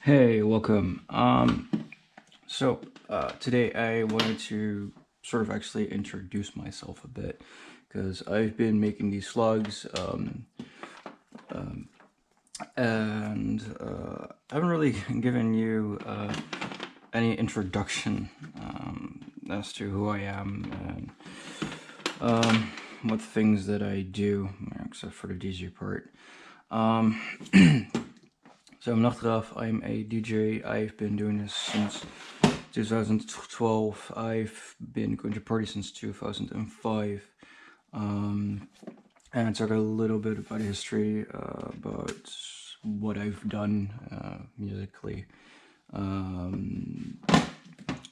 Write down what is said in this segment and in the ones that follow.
Hey, welcome. Today I wanted to sort of actually introduce myself a bit because I've been making these slugs, and I haven't really given you any introduction as to who I am and what things that I do, except for the DJ part. So I'm Nachtraf, I'm a DJ. I've been doing this since 2012. I've been going to parties since 2005. And talk a little bit about history, about what I've done musically.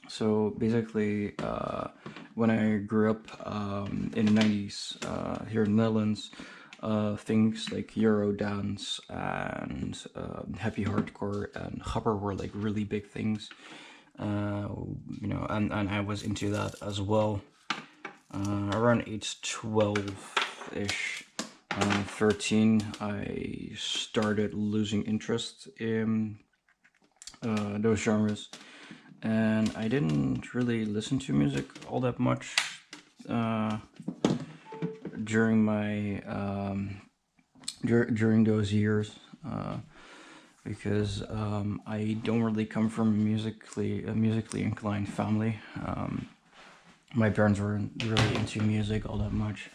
So basically, when I grew up in the 90s here in the Netherlands, things like Eurodance and happy hardcore and hopper were like really big things, and I was into that as well. Around age 12-ish, 13, I started losing interest in those genres, and I didn't really listen to music all that much during my during those years, because I don't really come from a musically inclined family. My parents weren't really into music all that much.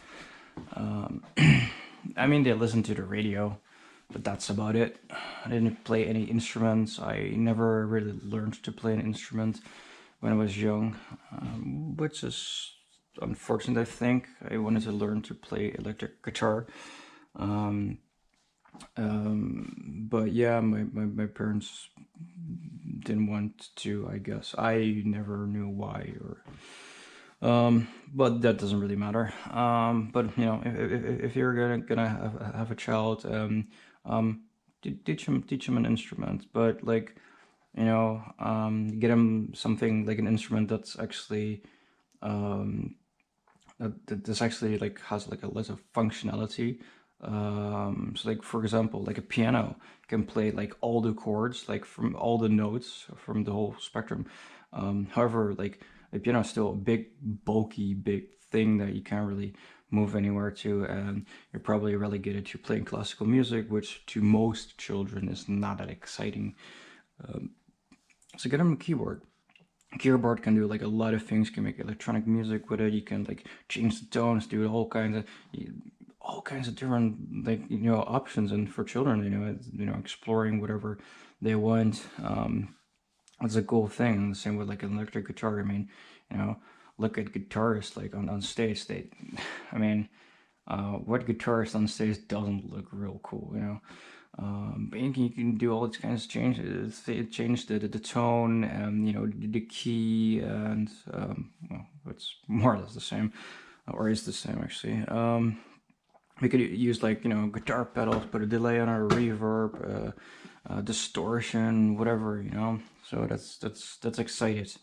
I mean, they listened to the radio, but that's about it. I didn't play any instruments. I never really learned to play an instrument when I was young, which is unfortunate, I think. I wanted to learn to play electric guitar. But yeah, my parents didn't want to, I guess. I never knew why, or but that doesn't really matter. But you know, if you're gonna have a child, teach him an instrument, but like, you know, get him something like an instrument that's actually that's actually like has like a lot of functionality. So like, for example, like a piano can play like all the chords, like from all the notes from the whole spectrum. However, like a piano is still a big, bulky, big thing that you can't really move anywhere to, and you're probably relegated to playing classical music, which to most children is not that exciting. So get them a keyboard. Keyboard can do like a lot of things. You can make electronic music with it. You can like change the tones, do all kinds of different, like, you know, options. And for children, you know, exploring whatever they want. It's a cool thing. And the same with like an electric guitar. I mean, you know, look at guitarists like on stage. I mean, what guitarist on stage doesn't look real cool, you know? But you can do all these kinds of changes. It changed the tone and, you know, the key, and well, it's more or less the same, or is the same actually. We could use, like, you know, guitar pedals, put a delay on our reverb, distortion, whatever, you know. So that's excited.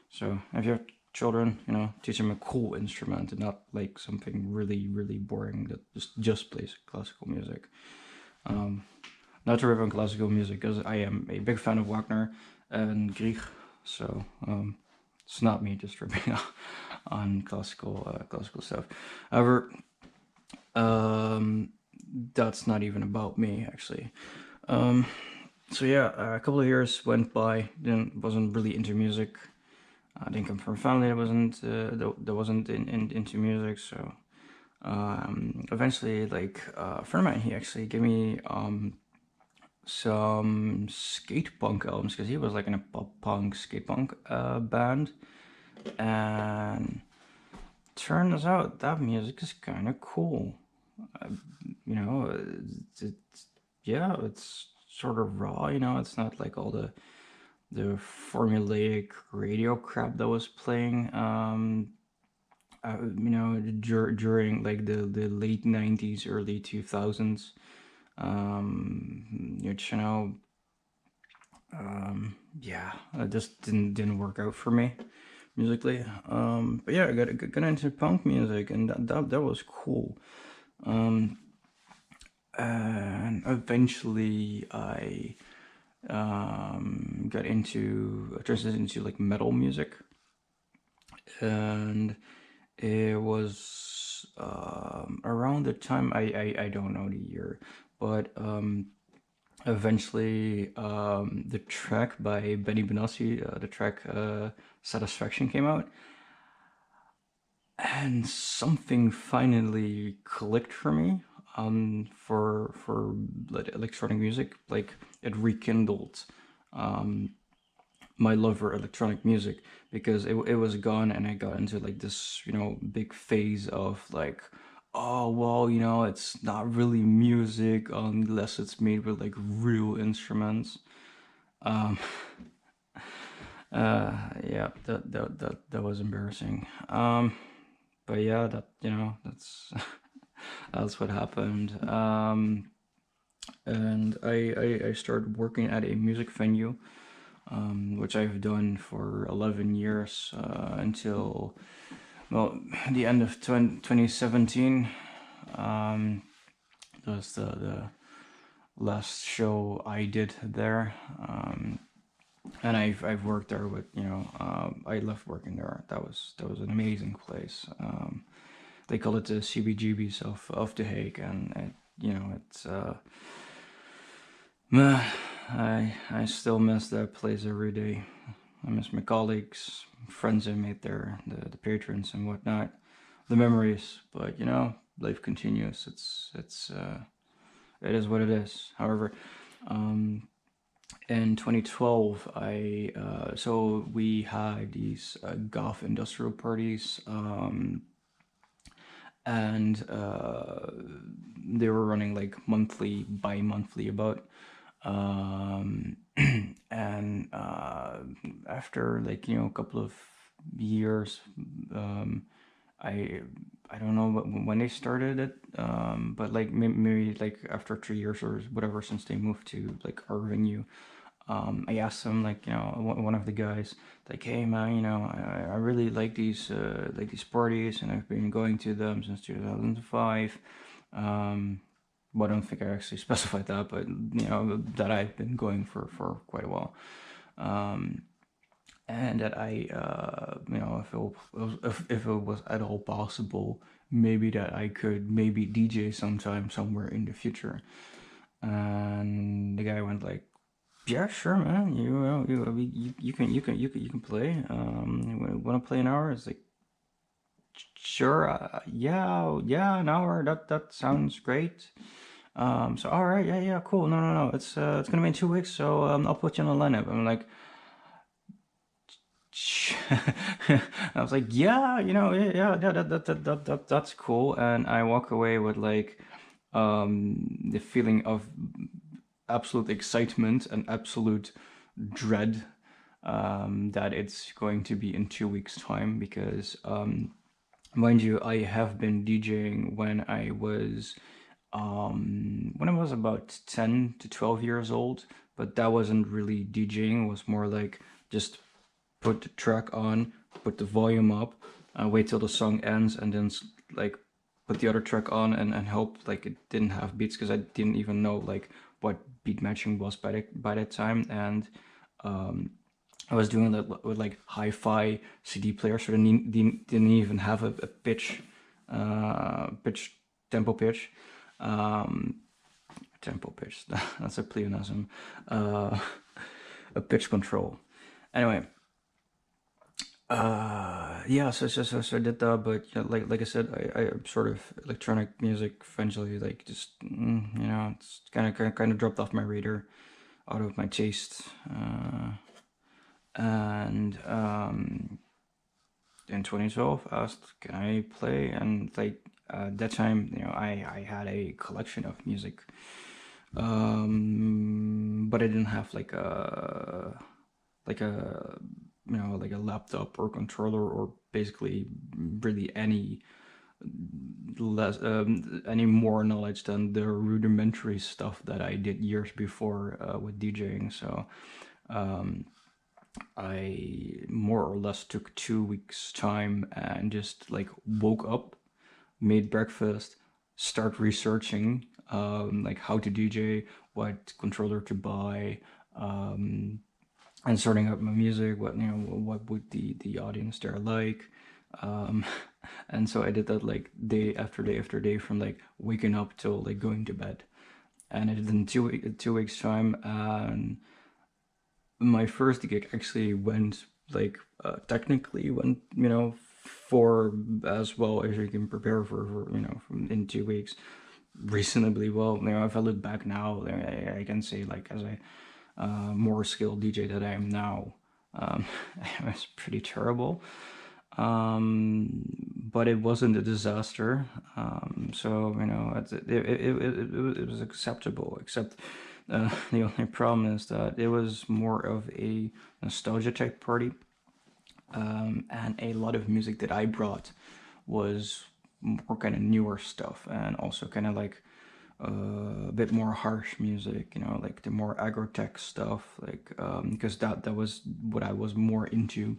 So if you have children, you know, teach them a cool instrument and not like something really boring that just plays classical music. Not to rip on classical music, because I am a big fan of Wagner and Grieg, so it's not me just ripping on classical stuff. However, that's not even about me, actually. So yeah, a couple of years went by. Wasn't really into music. I didn't come from a family that wasn't into music. So eventually, like, a friend of mine, he actually gave me some skate punk albums, because he was like in a pop punk skate punk band, and turns out that music is kind of cool. You know, yeah, it's sort of raw. You know, it's not like all the formulaic radio crap that was playing. You know, during like the late 90s, early 2000s. Which, you know, yeah, it just didn't work out for me musically. But yeah, I got into punk music, and that was cool. And eventually I got into transitioned into like metal music, and it was around the time I don't know the year, but eventually the track by Benny Benassi, the track Satisfaction came out, and something finally clicked for me for electronic music. Like it rekindled my love for electronic music, because it was gone, and I got into like this, big phase of like, oh well, it's not really music unless it's made with like real instruments. um yeah, that was embarrassing. But yeah, that's that's what happened. And I started working at a music venue, which I've done for 11 years, until, well, the end of 2017. That was the last show I did there. And I've worked there with, I left working there. That was an amazing place. They call it the CBGBs of The Hague, and it's meh, I still miss that place every day. I miss my colleagues, friends I made there, the patrons and whatnot, the memories. But life continues. It is what it is. However, in 2012, so we had these goth industrial parties, and they were running like monthly, bi-monthly about. um, and after like a couple of years, um, I I don't know when they started it, but like maybe like after 3 years or whatever, since they moved to like our venue. I asked them, like, one of the guys, like, hey man, I really like these parties, and I've been going to them since 2005. Well, I don't think I actually specified that, but that I've been going for quite a while. And that I, if it was at all possible, maybe that I could maybe DJ sometime somewhere in the future. And the guy went like, yeah, sure, man. You can play. You want to play an hour? It's like, sure. Yeah, an hour. That sounds great. So all right, yeah, cool. No. It's gonna be in 2 weeks, so I'll put you on the lineup. I'm like, I was like, yeah, that's cool. And I walk away with like the feeling of absolute excitement and absolute dread, that it's going to be in 2 weeks' time, because, mind you, I have been DJing when I was about 10 to 12 years old, but that wasn't really DJing. It was more like just put the track on, put the volume up, wait till the song ends, and then like put the other track on, and hope like it didn't have beats, because I didn't even know like what beat matching was by that time. And I was doing that with like hi-fi CD players, so they didn't even have a pitch, pitch tempo pitch. Um, Tempo pitch. That's a pleonasm. A pitch control. Anyway, yeah. So I did that, but like I said, I sort of electronic music eventually like just it's kind of dropped off my radar, out of my taste. And in 2012, I asked, can I play? And like that time, I had a collection of music, but I didn't have like a like a laptop or controller, or basically really any more knowledge than the rudimentary stuff that I did years before with DJing. So I more or less took 2 weeks time and just like woke up, made breakfast, start researching like how to DJ, what controller to buy, and sorting up my music, what, you know, what would the audience there like. um and so I did that like day after day after day, from like waking up till like going to bed. And I did it in 2 weeks time. And my first gig actually went like, technically went, you know, for as well as you can prepare for, you know, in 2 weeks, reasonably well. You know, if I look back now, I can say, like, as a more skilled DJ that I am now, um, it was pretty terrible. But it wasn't a disaster. So, you know, it was acceptable, except the only problem is that it was more of a nostalgia type party. And a lot of music that I brought was more kind of newer stuff, and also kind of like a bit more harsh music, you know, like the more aggro tech stuff, like, because that was what I was more into.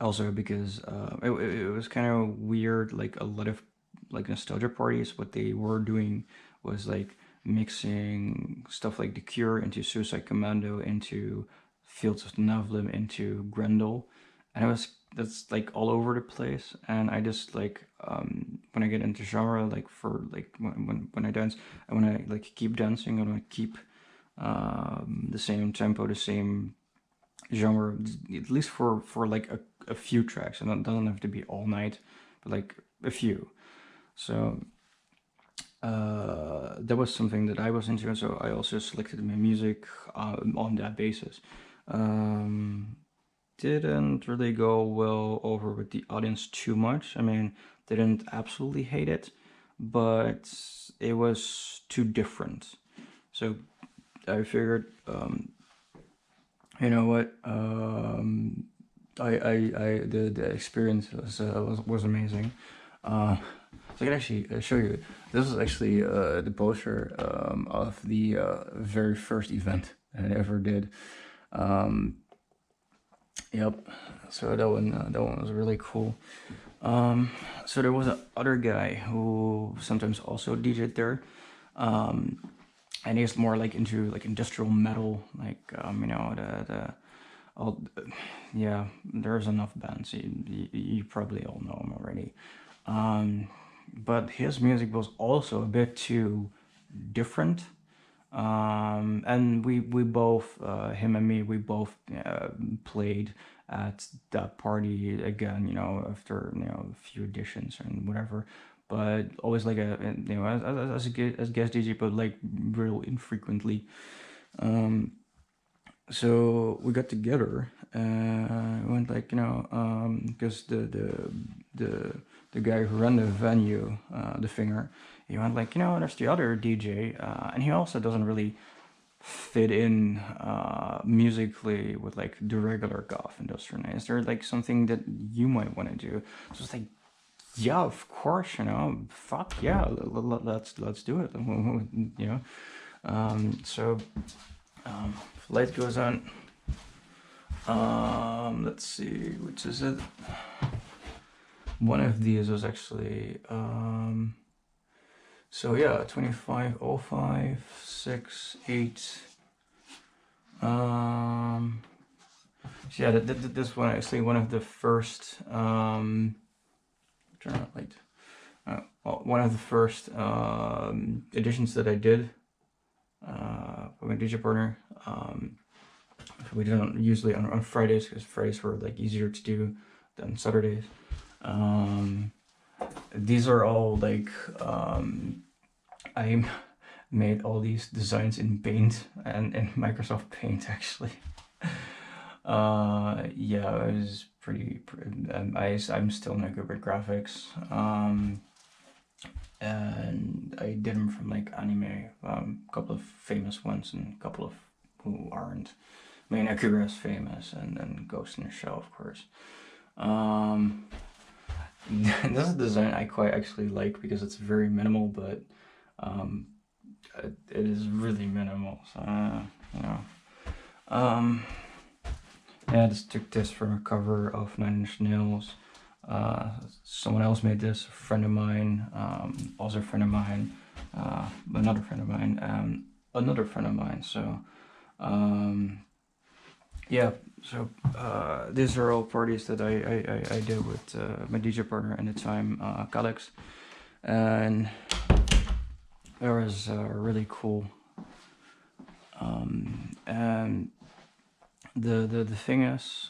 Also because it was kind of weird, like a lot of like nostalgia parties, what they were doing was like mixing stuff like The Cure into Suicide Commando, into Fields of Navlim, into Grendel. And that's like all over the place. And I just like, when I get into genre, like for like when I dance, I want to like keep dancing, I want to keep the same tempo, the same genre, at least for like a few tracks. And it doesn't have to be all night, but like a few. So that was something that I was into, and so I also selected my music on that basis. Didn't really go well over with the audience too much. I mean, they didn't absolutely hate it, but it was too different. So I figured, you know what? The experience was amazing. So I can actually show you. This is actually the poster of the very first event that I ever did. Yep. So that one was really cool. So there was a other guy who sometimes also DJ'd there. And he's more like into like industrial metal, like, you know, the all, yeah, there's enough bands, you probably all know him already. But his music was also a bit too different. And we both, him and me, we both played at that party again, you know, after, you know, a few editions and whatever. But always like you know, as guest DJ, but like real infrequently. So we got together and went, like, you know, because the guy who ran the venue, the Finger, he went like, you know, there's the other DJ, and he also doesn't really fit in musically with like the regular goth industrial night. Is there like something that you might want to do? So it's like, yeah, of course, you know, fuck yeah, let's do it, you know. So light goes on. Let's see, which is it? One of these was actually so yeah, 250568. So yeah, this one actually one of the first turn on light. Well, one of the first editions that I did with my DJ partner. We did it usually on Fridays, because Fridays were like easier to do than Saturdays. These are all like, I made all these designs in Paint and in Microsoft Paint, actually. Yeah, it was pretty I'm still not good with graphics. And I did them from like anime, a couple of famous ones and a couple of who aren't. I mean, Akira is famous, and then Ghost in the Shell, of course. This is a design I quite actually like, because it's very minimal, but it is really minimal. So you know, yeah, I just took this from a cover of Nine Inch Nails. Someone else made this, a friend of mine, also a friend of mine, another friend of mine, another friend of mine. So Um, yeah, so these are all parties that I did with my DJ partner at the time, Calix, and it was really cool. And the thing is,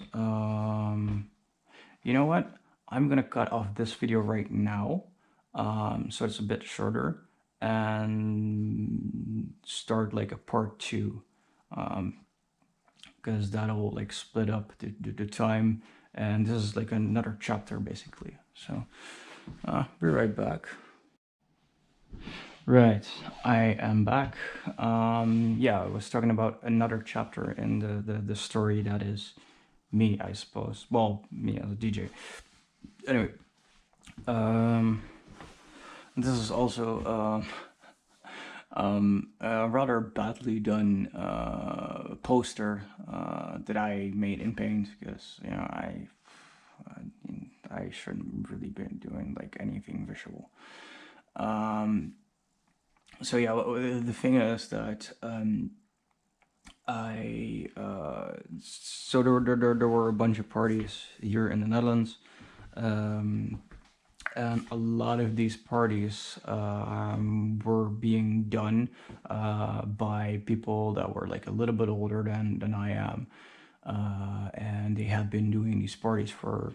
you know what? I'm gonna cut off this video right now, so it's a bit shorter, and start like a part two, because that'll like split up the time, and this is like another chapter basically. So, be right back. Right, I am back. Yeah, I was talking about another chapter in the story that is me, I suppose. Well, me as a DJ. Anyway, um, this is also a rather badly done poster that I made in Paint because I shouldn't really be doing like anything visual. So yeah, the thing is that so there were a bunch of parties here in the Netherlands, and a lot of these parties were being done by people that were like a little bit older than I am, and they have been doing these parties for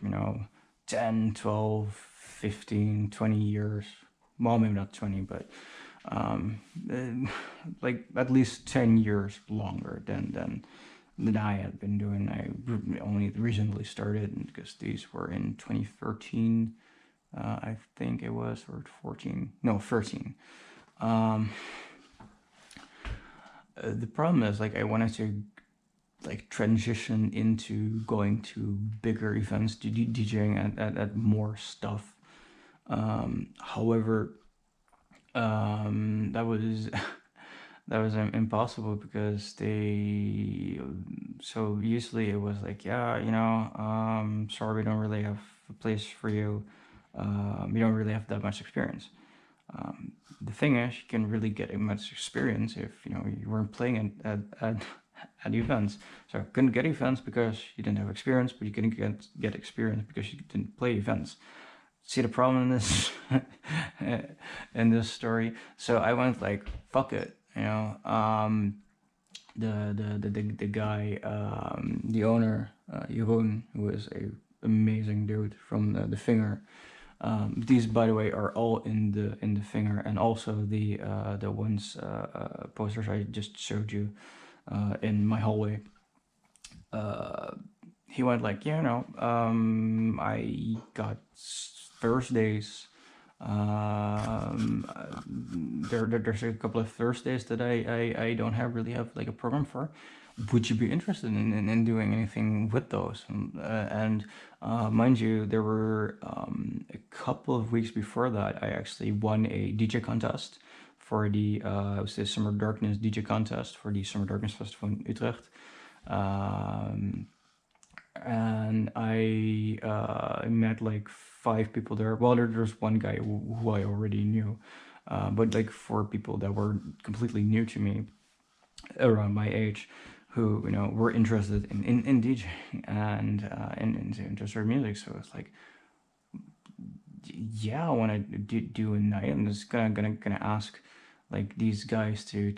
10, 12, 15, 20 years. Well, maybe not 20, but like at least 10 years longer than I had been doing. I only recently started because these were in 2013, I think it was, or 14, no, 13. The problem is like I wanted to like transition into going to bigger events, DJing at more stuff. However, that was that was impossible because so usually it was like, yeah, sorry, we don't really have a place for you. You don't really have that much experience. The thing is, you can really get much experience if you weren't playing at events. So I couldn't get events because you didn't have experience, but you couldn't get experience because you didn't play events. See the problem in this in this story? So I went like, fuck it, the guy, the owner, Jeroen, who is a amazing dude from the Finger. These, by the way, are all in the Finger, and also the ones posters I just showed you in my hallway. He went like, I got Thursdays. There's a couple of Thursdays that I don't really have like a program for. Would you be interested in doing anything with those? And mind you, there were a couple of weeks before that, I actually won a DJ contest for it was the Summer Darkness DJ contest for the Summer Darkness Festival in Utrecht. And I met like 5 people there. Well, there's one guy who I already knew, but like 4 people that were completely new to me around my age, who were interested in DJing and in just our music. So it's like, yeah, I want to do a night. I'm just gonna ask like these guys to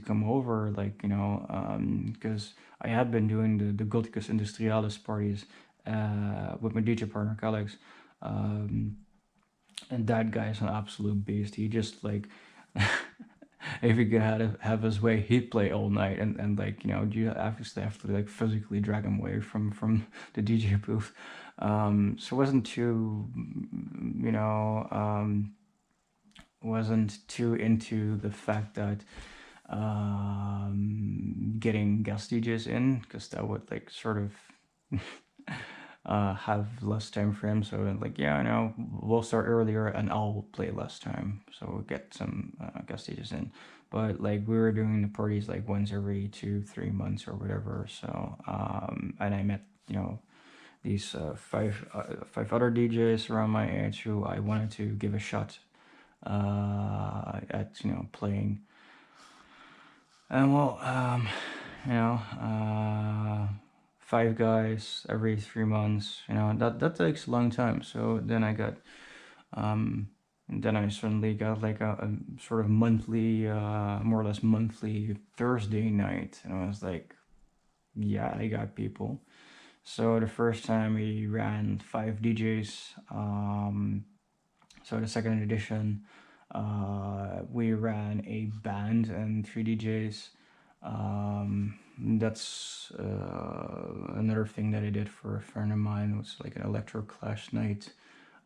come over, like because I had been doing the Gothikus Industrialis parties with my DJ partner Calix, and that guy is an absolute beast. He just like if he could have his way, he'd play all night, and like you obviously have to like physically drag him away from the DJ booth. So wasn't too wasn't too into the fact that getting guest DJs in, because that would like sort of have less time for him. So like, yeah, I know, we'll start earlier and I'll play less time, so we'll get some guest DJs in. But like we were doing the parties like once every 2-3 months or whatever. So and I met these 5 other DJs around my age who I wanted to give a shot at playing. And well, you know, 5 guys every 3 months. You know, that takes a long time. So then I got, then I suddenly got like a sort of monthly, more or less monthly Thursday night, and I was like, yeah, I got people. So the first time we ran 5 DJs. So the second edition, we ran a band and 3 DJs. That's another thing that I did for a friend of mine. It was like an electro clash night.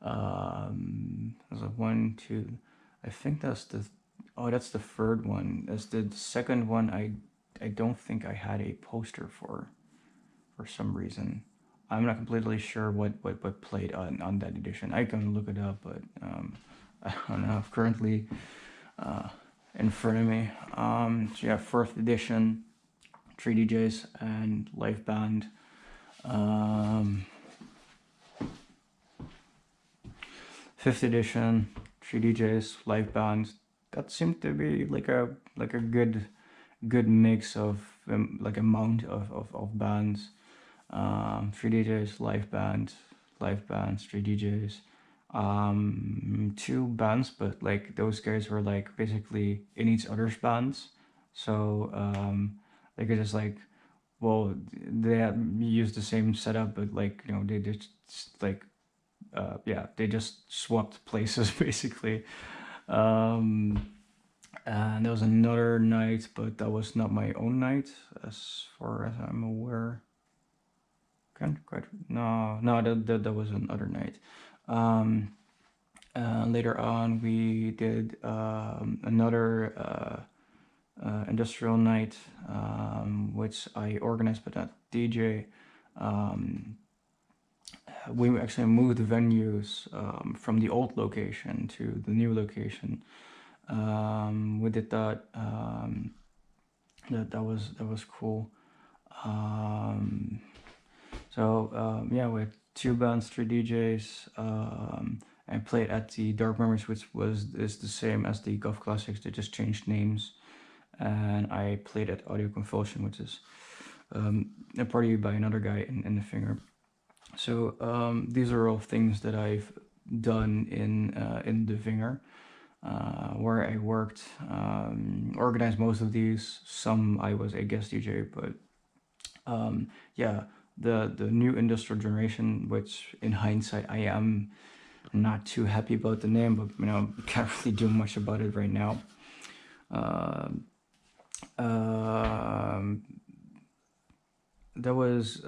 There's a one, two. I think that's the. Oh, that's the third one. That's the second one. I don't think I had a poster for some reason. I'm not completely sure what played on that edition. I can look it up, but I don't have currently in front of me. So yeah, fourth edition, 3 DJs and live band. Fifth edition, 3 DJs, live band. That seemed to be like a good mix of like amount of bands. 3 DJs, live bands, 3 DJs. 2 bands, but like those guys were like basically in each other's bands. So they could just like, well, they had used the same setup, but like, you know, they just like, yeah, they just swapped places basically. Um, and there was another night, but that was not my own night, as far as I'm aware. Can't quite. No, that was another night. Later on, we did another industrial night, which I organized but not DJ. We actually moved the venues from the old location to the new location. We did that. That was cool. Yeah, we had 2 bands, 3 DJs. I played at the Dark Memories, which is the same as the Golf Classics. They just changed names. And I played at Audio Convulsion, which is a party by another guy in the finger. So these are all things that I've done in the Vinger, where I worked, organized most of these. Some I was a guest DJ, but yeah, the new industrial generation, which in hindsight I am not too happy about the name, but you know, can't really do much about it right now. That was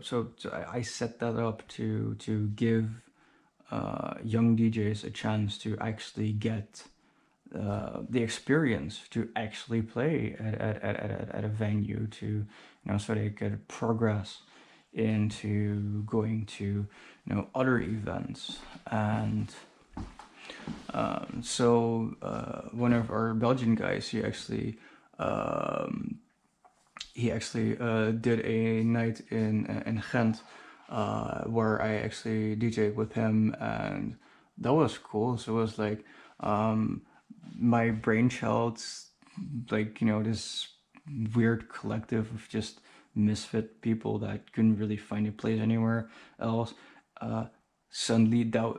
so I set that up to give young DJs a chance to actually get the experience to actually play at a venue, to, you know, so they could progress into going to, you know, other events. And so one of our Belgian guys, he actually did a night in Ghent, where I actually DJed with him, and that was cool. So it was like my brainchild, like, you know, this weird collective of just misfit people that couldn't really find a place anywhere else. Suddenly that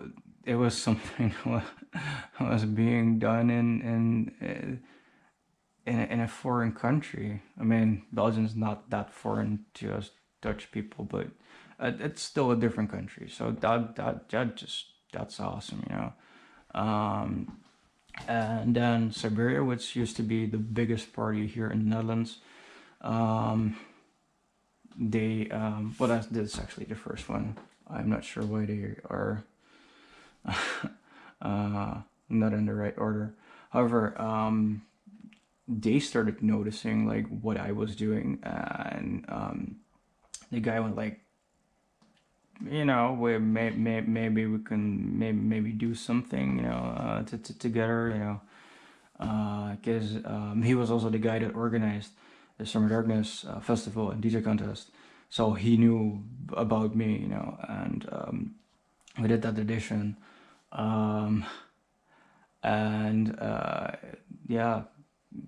it was something was being done in a foreign country. I mean, Belgium's not that foreign to us Dutch people, but it's still a different country. So that's awesome, you know. And then Siberia, which used to be the biggest party here in the Netherlands, they well, that's actually the first one. I'm not sure why they are not in the right order. However, they started noticing like what I was doing, and the guy went like, you know, maybe we can maybe do something, you know, together, you know, because he was also the guy that organized the Summer Darkness festival and DJ contest, so he knew about me, you know, and we did that edition, and yeah,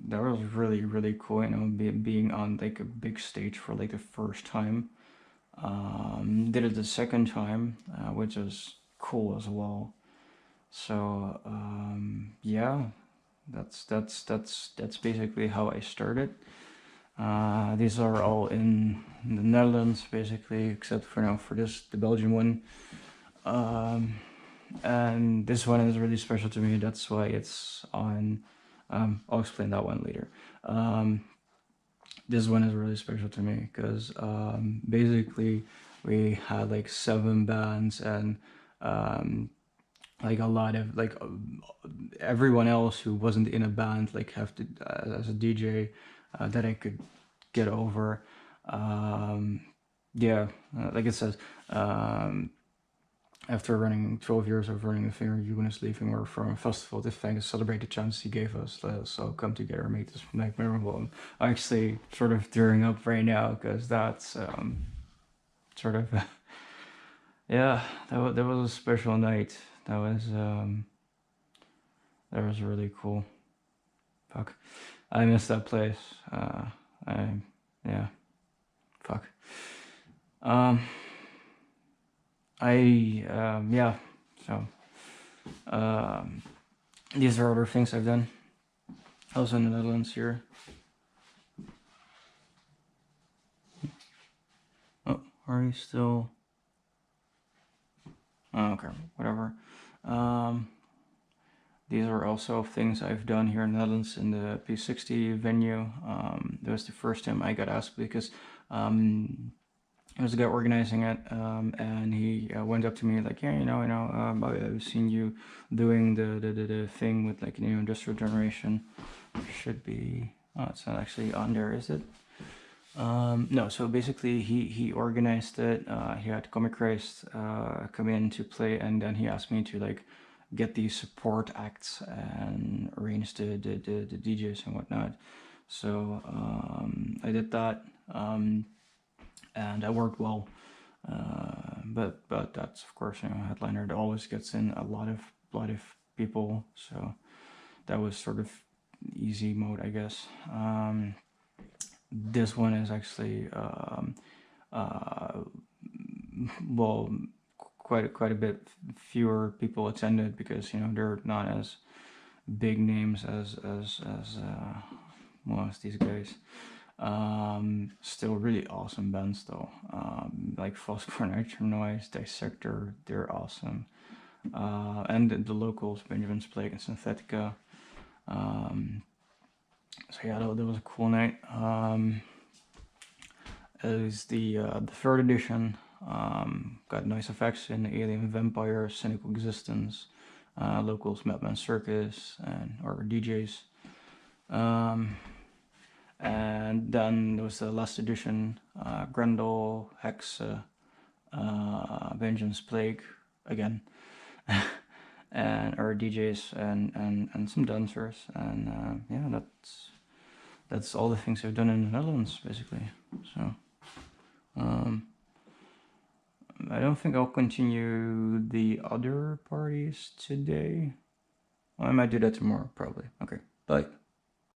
that was really cool, you know, being on like a big stage for like the first time. Did it the second time, which was cool as well. So yeah, that's basically how I started. These are all in the Netherlands, basically, except for now for this, the Belgian one. Um, and this one is really special to me. That's why it's on. I'll explain that one later. This one is really special to me because basically we had like 7 bands and like a lot of like everyone else who wasn't in a band like have to as a DJ that I could get over. Um, yeah, like it says, after running 12 years of running the finger, Eugen is leaving. We're from a festival to thank and celebrate the chance he gave us. Let us all come together and make this night memorable. I'm actually sort of tearing up right now because that's sort of yeah, that was a special night. That was really cool. Fuck, I miss that place. I yeah, fuck. Um, yeah. So um, these are other things I've done. Also in the Netherlands here. Oh, are you still? Oh, okay, whatever. Um, these are also things I've done here in the Netherlands in the P60 venue. That was the first time I got asked because it was a guy organizing it, and he went up to me like, yeah, I've seen you doing the thing with like new industrial generation. Should be. Oh, it's not actually on there, is it? No, so basically he organized it. He had Comic Christ come in to play, and then he asked me to like get these support acts and arrange the DJs and whatnot. So I did that, and that worked well. But that's of course, you know, headliner that always gets in a lot of people. So that was sort of easy mode, I guess. This one is actually uh, well, quite a bit fewer people attended because you know they're not as big names as well as these guys. Still really awesome bands though. Like Phosphor Nitro Noise, Dissector, they're awesome. And the locals, Benjamin's Plague and Synthetica. So yeah, that was a cool night. It was the third edition. Got nice effects in Alien Vampire, Cynical Existence, locals, Madman Circus, and or DJs. And then there was the last edition, Grendel, Hex, Vengeance Plague again, and our DJs and some dancers, and yeah, that's all the things I've done in the Netherlands basically. So I don't think I'll continue the other parties today. Well, I might do that tomorrow probably. Okay, bye.